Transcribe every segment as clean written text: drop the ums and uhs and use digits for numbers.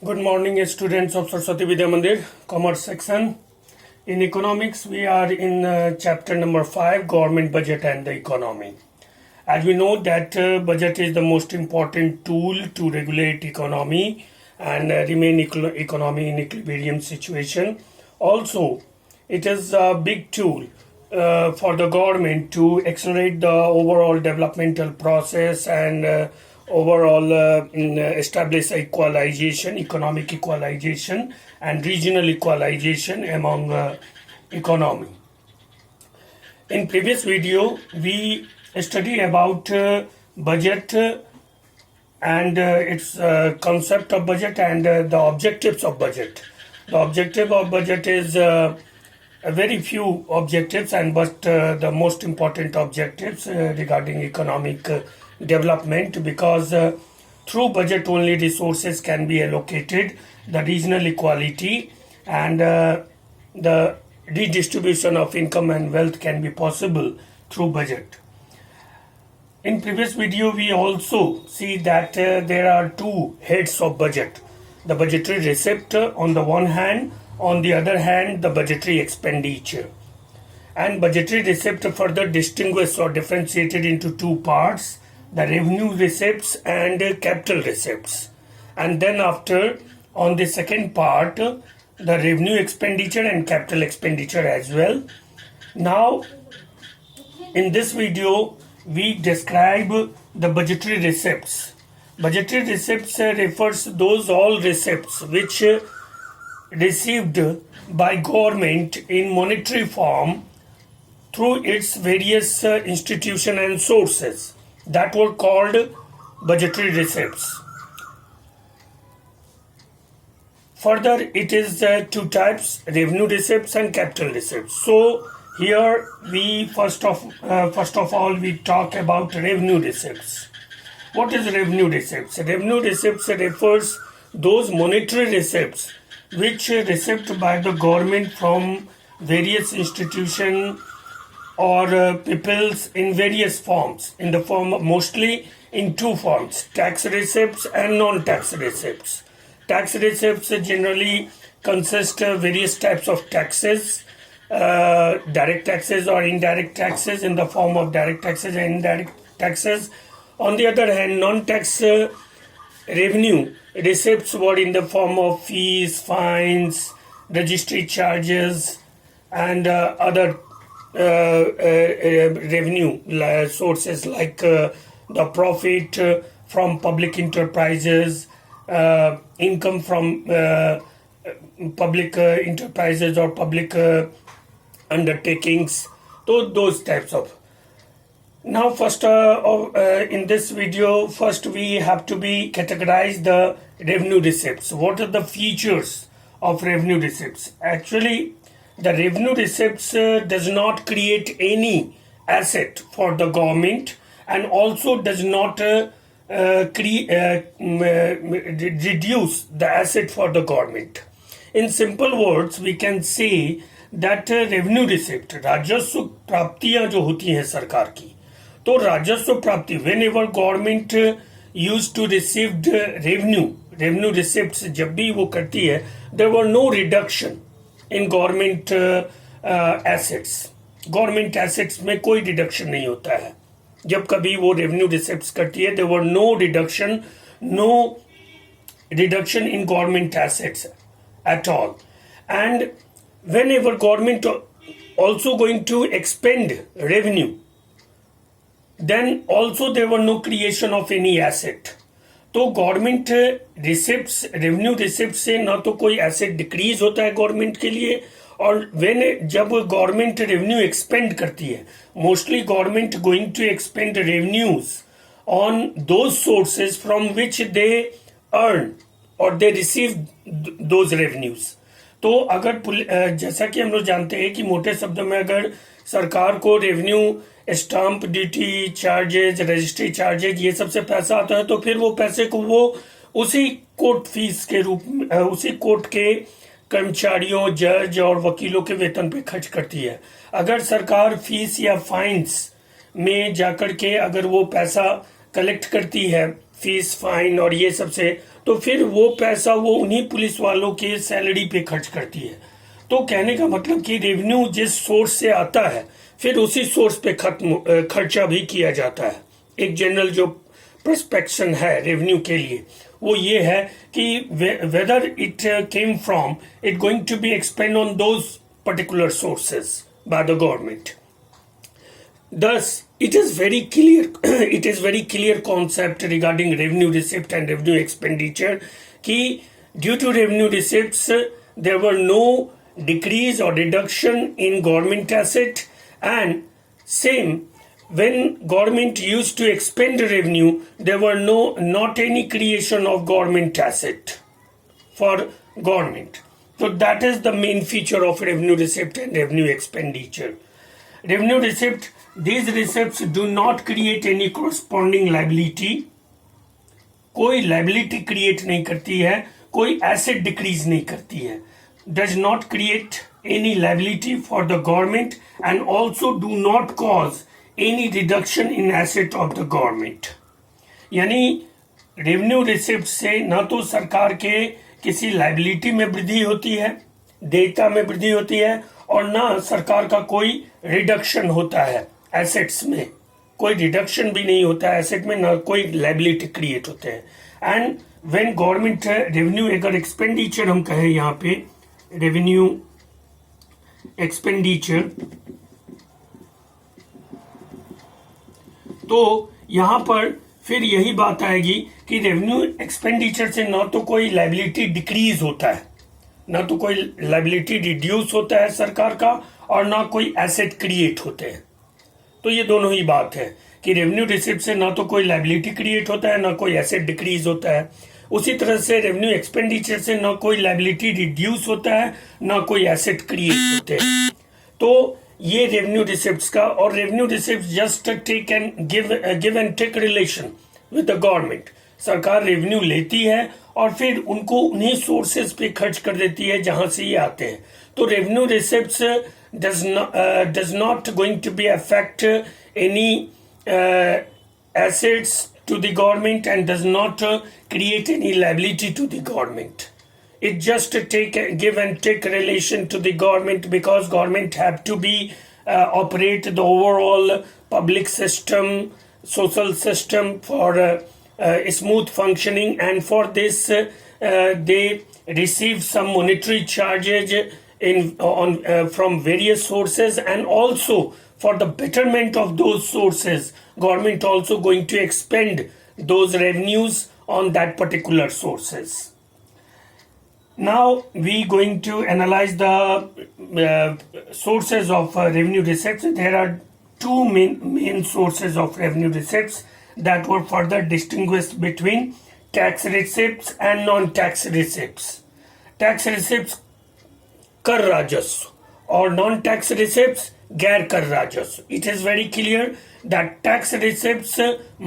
Good morning, students of Saraswati Vidya Mandir, Commerce section. In economics, we are in chapter number 5, Government Budget and the Economy. As we know that budget is the most important tool to regulate economy and remain economy in equilibrium situation. Also, it is a big tool for the government to accelerate the overall developmental process and overall establish equalization, economic equalization and regional equalization among economy. In previous video, we studied about budget and its concept of budget and the objectives of budget. The objective of budget is very few objectives but the most important objectives regarding economic development, because through budget only resources can be allocated, the regional equality and the redistribution of income and wealth can be possible through budget. In previous video, we also see that there are two heads of budget: the budgetary receipt on the one hand, on the other hand the budgetary expenditure. And budgetary receipt further distinguished or differentiated into two parts: the revenue receipts and capital receipts. And then after, on the second part, the revenue expenditure and capital expenditure as well. Now, in this video, we describe the budgetary receipts. Budgetary receipts refers to those all receipts which received by government in monetary form through its various institutions and sources that were called budgetary receipts. Further, it is two types: revenue receipts and capital receipts. So here we first of all we talk about revenue receipts. What is revenue receipts? Revenue receipts refers those monetary receipts which received by the government from various institutions or peoples in various forms, in the form of, mostly in two forms: tax receipts and non-tax receipts. Tax receipts generally consist of various types of taxes, direct taxes or indirect taxes, in the form of direct taxes and indirect taxes. On the other hand, non-tax revenue receipts were in the form of fees, fines, registry charges and other revenue sources like the profit from public enterprises, income from public enterprises or public undertakings, those types of. Now first in this video, first we have to be categorize the revenue receipts. What are the features of revenue receipts? Actually, the revenue receipts does not create any asset for the government and also does not reduce the asset for the government. In simple words, we can say that revenue receipt, राजस्व प्राप्तियां जो होती हैं सरकार की, तो राजस्व प्राप्ति, whenever government used to receive revenue receipts जब भी वो करती है, there were no reduction in government assets. Government assets में कोई reduction नहीं होता है. जब कभी वो revenue receipts करती है, there were no reduction in government assets at all. And whenever government also going to expend revenue, then also there were no creation of any asset. तो गवर्नमेंट रिसिप्ट्स, रेवेन्यू रिसिप्ट से ना तो कोई asset decrease होता है government के लिए, और जब गवर्नमेंट रेवेन्यू एक्सपेंड करती है, mostly government going to expend revenues on those sources from which they earn और दे रिसीव दोज रेवेन्यूज. तो अगर जैसा कि हम लोग जानते हैं कि मोटे शब्दों में अगर सरकार को revenue, stamp duty, charges, registry charges, ये सबसे पैसा आता है, तो फिर वो पैसे को वो उसी कोर्ट फीस के रूप में, उसी कोर्ट के कर्मचारियों, जज और वकीलों के वेतन पे खर्च करती है. अगर सरकार फीस या फाइन्स में जाकर के अगर वो पैसा कलेक्ट करती है, फीस, फाइन और ये सब से, तो फिर वो पैसा वो उन्हीं पुलिस वालों के सैलरी पे खर्च करती है। तो कहने का मतलब कि रेवेन्यू जिस सोर्स से आता है फिर उसी सोर्स पे खर्चा भी किया जाता है। एक जनरल जो प्रस्पेक्शन है रेवेन्यू के लिए वो ये है कि whether it came from it going to be expend on those particular sources by the government. Thus, it is very clear concept regarding revenue receipt and revenue expenditure कि due to revenue receipts there were no decrease or reduction in government asset, and same when government used to expend revenue there were not any creation of government asset for government. So that is the main feature of revenue receipt and revenue expenditure. Revenue receipt, these receipts do not create any corresponding liability. कोई liability create नहीं करती है, कोई asset decrease नहीं करती है, does not create any liability for the government and also do not cause any reduction in asset of the government. यानी revenue receipt से ना तो सरकार के किसी लाइबिलिटी में वृद्धि होती है, देयता में वृद्धि होती है, और ना सरकार का कोई रिडक्शन होता है एसेट्स में, कोई रिडक्शन भी नहीं होता है एसेट में, ना कोई लाइबिलिटी क्रिएट होते हैं। एंड व्हेन गवर्नमेंट रेवेन्यू, अगर एक्सपेंडिचर हम कहें यहाँ पे रेवेन्यू एक्सपेंडिचर, तो यहाँ पर फिर यही बात आएगी कि रेवेन्यू एक्सपेंडिचर से ना तो कोई लाइबिलिटी डिक्रीज होता है, ना तो कोई लाइबिलिटी रिड्यूस होता है सरकार का, और ना कोई एसेट क्रिएट होते हैं। तो ये दोनों ही बात है कि रेवेन्यू रिसिप्ट से ना तो कोई लाइबिलिटी क्रिएट होता है, ना कोई एसेट डिक्रीज होता है। उसी तरह से रेवेन्यू एक्सपेंडिचर से ना कोई लाइबिलिटी रिड्यूस होता है, ना कोई एसेट क्रिएट होते हैं। तो ये रेवेन्यू रिसिप्ट्स का, और revenue receipt just take and give and take relation with the government. सरकार रेवेन्यू लेती है और फिर उनको उन्हीं सोर्सेज पे खर्च कर देती है जहां से ये आते हैं। तो revenue receipts does not going to be affect any assets to the government and does not create any liability to the government. It just give and take relation to the government, because government have to be operate the overall public system, social system for smooth functioning, and for this they receive some monetary charges from various sources, and also for the betterment of those sources government also going to expend those revenues on that particular sources. Now we going to analyze the sources of revenue receipts. There are two main sources of revenue receipts that were further distinguished between tax receipts and non-tax receipts. Tax receipts कर राजस्व और non tax receipts गैर कर राजस्व. It is very clear that tax receipts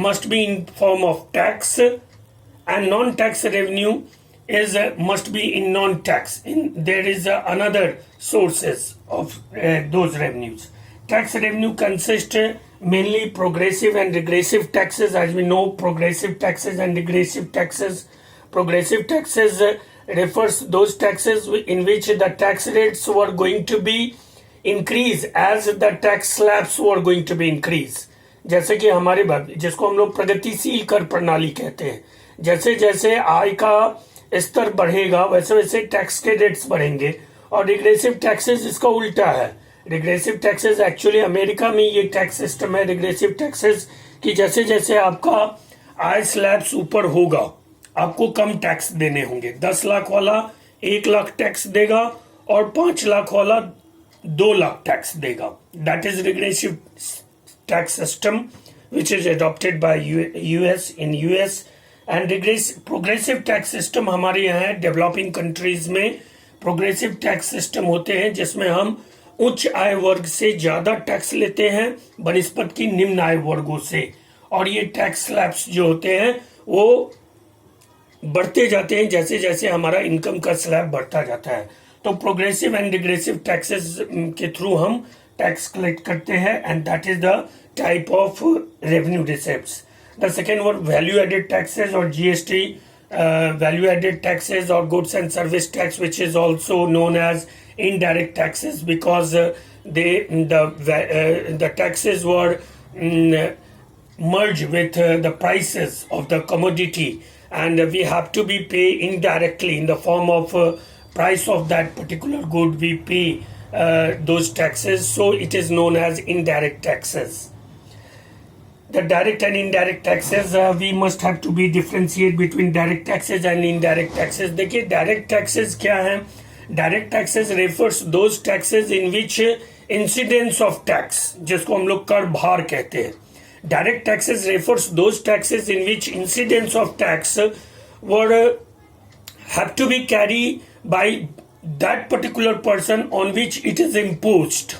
must be in form of tax and non-tax revenue is must be in non-tax. There is another sources of those revenues. Tax revenue consists mainly progressive and regressive taxes. As we know, progressive taxes and regressive taxes. Progressive taxes refers those taxes in which the tax rates were going to be increased as the tax slabs were going to be increased. जैसे कि हमारे जिसको हम लोग प्रगतिशील कर प्रणाली कहते हैं, जैसे जैसे आय का स्तर बढ़ेगा वैसे वैसे टैक्स के रेट्स बढ़ेंगे. और रिग्रेसिव टैक्सेस इसका उल्टा है. रिग्रेसिव टैक्सेस एक्चुअली अमेरिका में ये टैक्स सिस्टम है रिग्रेसिव टैक्सेस कि जैसे जैसे आपका आय स्लैब्स ऊपर होगा आपको कम टैक्स देने होंगे. 10 लाख वाला 1 लाख टैक्स देगा और 5 लाख वाला 2 लाख टैक्स देगा. That is regressive tax system which is adopted by US in US. And progressive tax system हमारे यहाँ है. डेवलपिंग कंट्रीज में प्रोग्रेसिव टैक्स सिस्टम होते हैं जिसमें हम उच्च आय वर्ग से ज्यादा टैक्स लेते हैं बनिस्पत की निम्न आय वर्गों से. और ये टैक्स स्लैब्स जो होते हैं वो बढ़ते जाते हैं जैसे जैसे हमारा इनकम का स्लैब बढ़ता जाता है. तो प्रोग्रेसिव एंड रिग्रेसिव टैक्सेस के थ्रू हम टैक्स कलेक्ट करते हैं and that is the type of revenue receipts. The second one value added taxes और GST value added taxes or goods and service tax, which is also known as indirect taxes, because the taxes were merged with the prices of the commodity, and we have to be paid indirectly in the form of price of that particular good. We pay those taxes, so it is known as indirect taxes. The direct and indirect taxes, we must have to be differentiate between direct taxes and indirect taxes. देखिए direct taxes क्या हैं? Direct taxes refers those taxes in which incidence of tax, जिसको हम लोग कर भार कहते हैं. Direct taxes refers those taxes in which incidence of tax were have to be carried by that particular person on which it is imposed.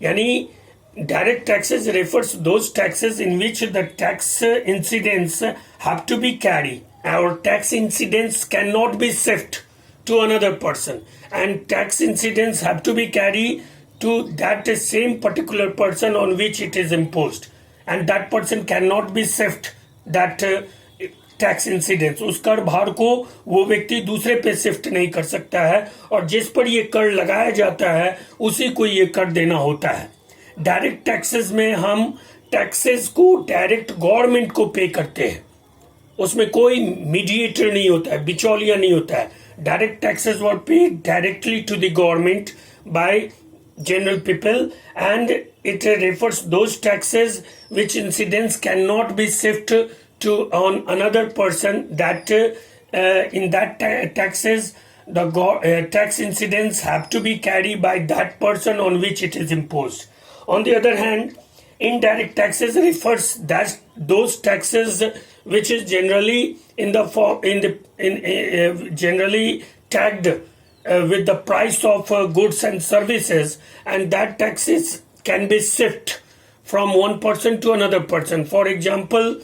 यानी direct taxes refers those taxes in which the tax incidence have to be carried. Our tax incidence cannot be shifted to another person, and tax incidence have to be carried to that same particular person on which it is imposed, and that person cannot be shifted that tax incidence. उस कर भार को वो व्यक्ति दूसरे पे shift नहीं कर सकता है, और जिस पर ये कर लगाया जाता है उसी को ये कर देना होता है. डायरेक्ट टैक्सेस में हम टैक्सेस को डायरेक्ट गवर्नमेंट को पे करते हैं, उसमें कोई मीडिएटर नहीं होता है, बिचौलिया नहीं होता है. Direct taxes were paid directly to the government by general people, and it refers those taxes which incidence cannot be shifted to on another person, that in that taxes the tax incidence have to be carried by that person on which it is imposed. On the other hand, indirect taxes refers that those taxes which is generally in the form generally tagged with the price of goods and services, and that taxes can be shifted from one person to another person. For example,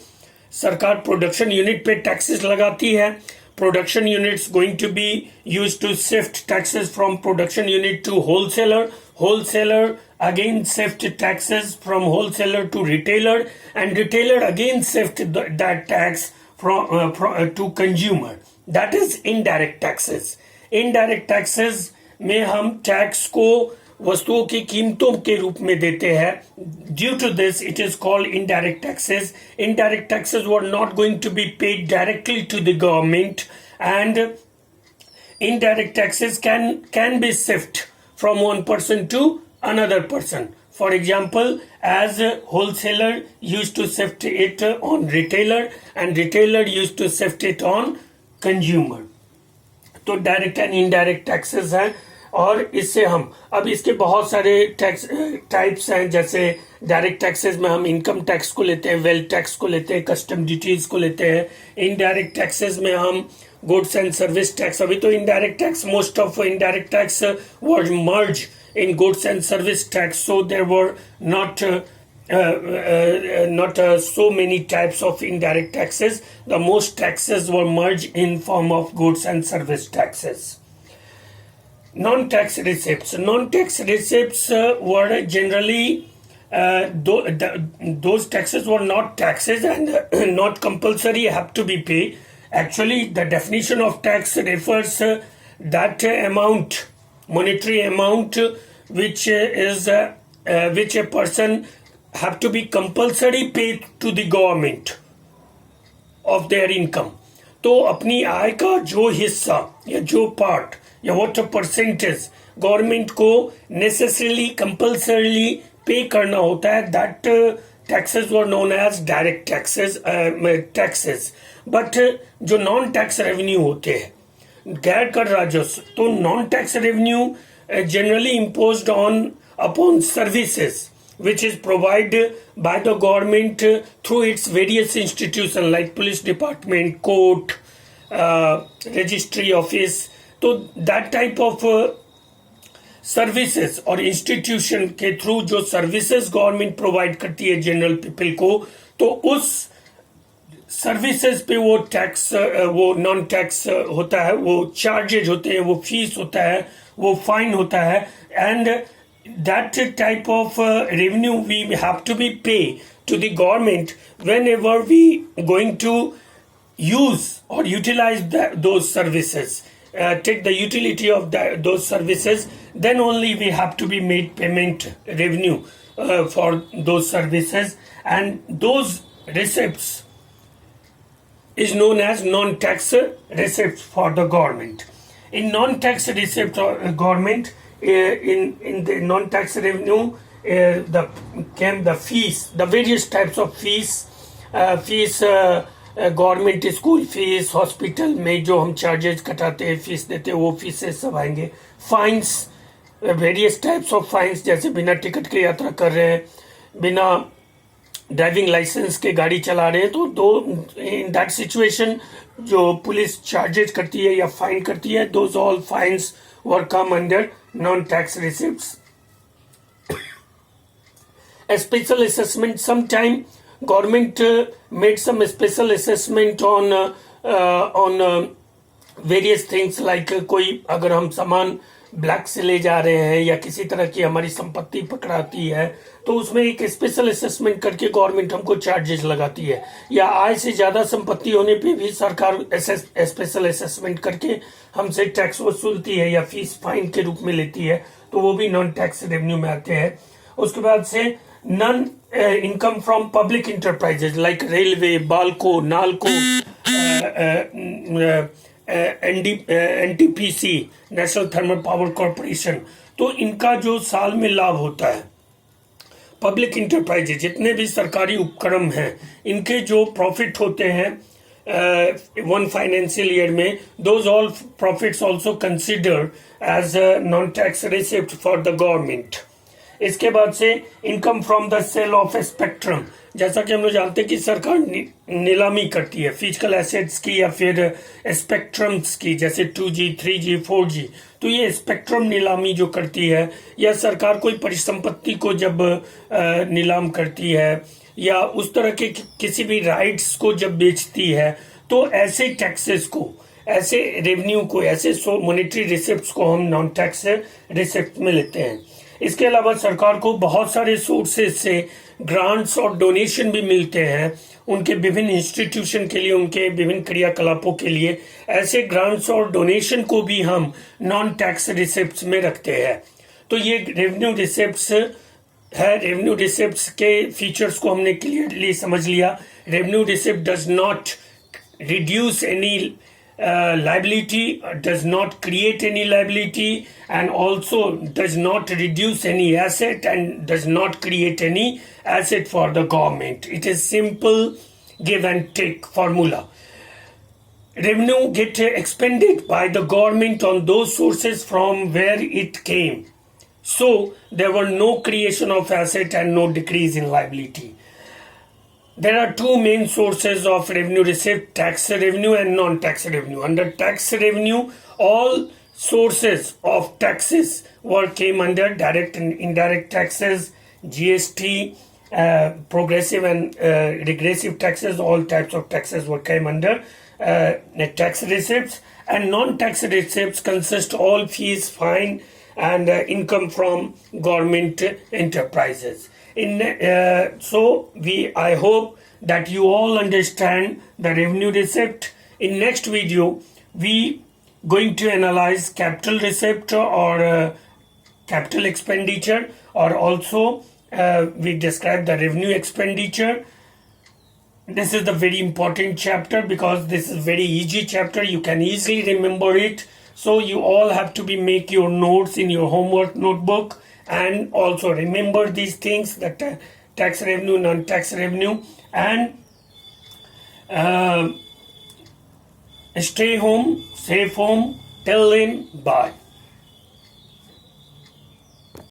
सरकार production unit पे taxes लगाती है. Production units going to be used to shift taxes from production unit to wholesaler. Wholesaler again shift taxes from wholesaler to retailer, and retailer again shift that tax from to consumer. That is indirect taxes. Indirect taxes में हम tax को वस्तुओं की कीमतों के रूप में देते हैं. Due to this it is called indirect taxes. Indirect taxes were not going to be paid directly to the government, and indirect taxes can be shift from one person to another person. For example, as a wholesaler used to shift it on retailer, and retailer used to shift it on consumer. तो direct and indirect taxes हैं, और इससे हम अब इसके बहुत सारे tax types हैं. जैसे डायरेक्ट टैक्सेस में हम इनकम टैक्स को लेते हैं, वेल्थ टैक्स को लेते हैं, कस्टम ड्यूटीज को लेते हैं. इनडायरेक्ट टैक्सेस में हम गुड्स एंड सर्विस टैक्स. अभी तो indirect tax, most of indirect tax were merge in goods and service tax, so there were not so many types of indirect taxes. The most taxes were merged in form of goods and service taxes. Non-tax receipts. Non-tax receipts were generally those taxes were not taxes and not compulsory, have to be paid. Actually, the definition of tax refers that amount, monetary amount, which a person have to be compulsory paid to the government of their income. तो अपनी आय का जो हिस्सा या जो part या what percentage government को necessarily compulsorily pay करना होता है, that taxes were known as direct taxes. But जो नॉन टैक्स रेवेन्यू होते हैं, गैर कर राजस्व, तो non tax revenue generally imposed upon services which is provided by the government through its various institutions like police department, court, registry office. तो that type of services और institution के through जो services government provide करती है general people को, तो उस services पे वो टैक्स, वो नॉन टैक्स होता है, वो चार्जेज होते हैं, वो फीस होता है, वो फाइन होता है. And that type of revenue we have to be pay to the government whenever we going to use or utilize those services, take the utility of those services, then only we have to be made payment revenue for those services, and those receipts is known as non-tax receipts for the government. In non-tax receipt government, in the non-tax revenue, the fees, the various types of fees, government school fees, hospital में जो हम charges कटाते हैं, fees देते हैं, वो fees सब आएंगे. Fines, various types of fines, जैसे बिना टिकट के यात्रा कर रहे हैं, बिना ड्राइविंग लाइसेंस के गाड़ी चला रहे हैं, तो इन दैट सिचुएशन जो पुलिस चार्जेस करती है या फाइन करती है, those all fines were come under non tax receipts. Special assessment, some time government made some special assessment on various things, like कोई अगर हम सामान ब्लैक से ले जा रहे हैं या किसी तरह की हमारी संपत्ति पकड़ाती है, तो उसमें एक स्पेशल असेसमेंट करके गवर्नमेंट हमको चार्जेस लगाती है, या आय से ज्यादा संपत्ति होने पे भी सरकार स्पेशल असेसमेंट करके हमसे टैक्स वसूलती है या फीस फाइन के रूप में लेती है, तो वो भी नॉन टैक्स रेवेन्यू में आते हैं. उसके बाद से none income from public enterprises like railway, balco, nalco, NTPC, National Thermal Power Corporation, तो इनका जो साल में लाभ होता है, पब्लिक इंटरप्राइजेज जितने भी सरकारी उपक्रम हैं, इनके जो प्रॉफिट होते हैं वन फाइनेंशियल ईयर में, those all profits also considered as non tax receipt for the government. इसके बाद से income from the sale of spectrum, जैसा कि हम लोग जानते हैं कि सरकार नीलामी करती है फिजिकल एसेट्स की या फिर स्पेक्ट्रम्स की, जैसे 2G, 3G, 4G, तो ये स्पेक्ट्रम नीलामी जो करती है, या सरकार कोई परिसंपत्ति को जब नीलाम करती है, या उस तरह के किसी भी राइट्स को जब बेचती है, तो ऐसे टैक्सेस को, ऐसे रेवेन्यू को, ऐसे मॉनेटरी रिसिप्ट्स को हम नॉन टैक्स रिसिप्ट में लेते हैं. इसके अलावा सरकार को बहुत सारे सोर्सेज से ग्रांट्स और डोनेशन भी मिलते हैं उनके विभिन्न इंस्टीट्यूशन के लिए, उनके विभिन्न क्रियाकलापों के लिए. ऐसे ग्रांट्स और डोनेशन को भी हम नॉन टैक्स रिसिप्ट्स में रखते हैं. तो ये रेवेन्यू रिसिप्ट्स है. रेवेन्यू रिसिप्ट्स के फीचर्स को हमने क्लियरली समझ लिया. Revenue receipt does not reduce any liability, does not create any liability, and also does not reduce any asset and does not create any asset for the government. It is simple give and take formula. Revenue get expended by the government on those sources from where it came. So there were no creation of asset and no decrease in liability. There are two main sources of revenue receipt: tax revenue and non-tax revenue. Under tax revenue, all sources of taxes came under direct and indirect taxes, GST, progressive and regressive taxes. All types of taxes came under tax receipts, and non-tax receipts consist all fees, fine, and income from government enterprises. I hope that you all understand the revenue receipt. In next video, we going to analyze capital receipt or capital expenditure, or also we describe the revenue expenditure. This is the very important chapter because this is very easy chapter. You can easily remember it. So you all have to make your notes in your homework notebook. And also remember these things, that tax revenue, non-tax revenue, and stay home, safe home. Till then, bye.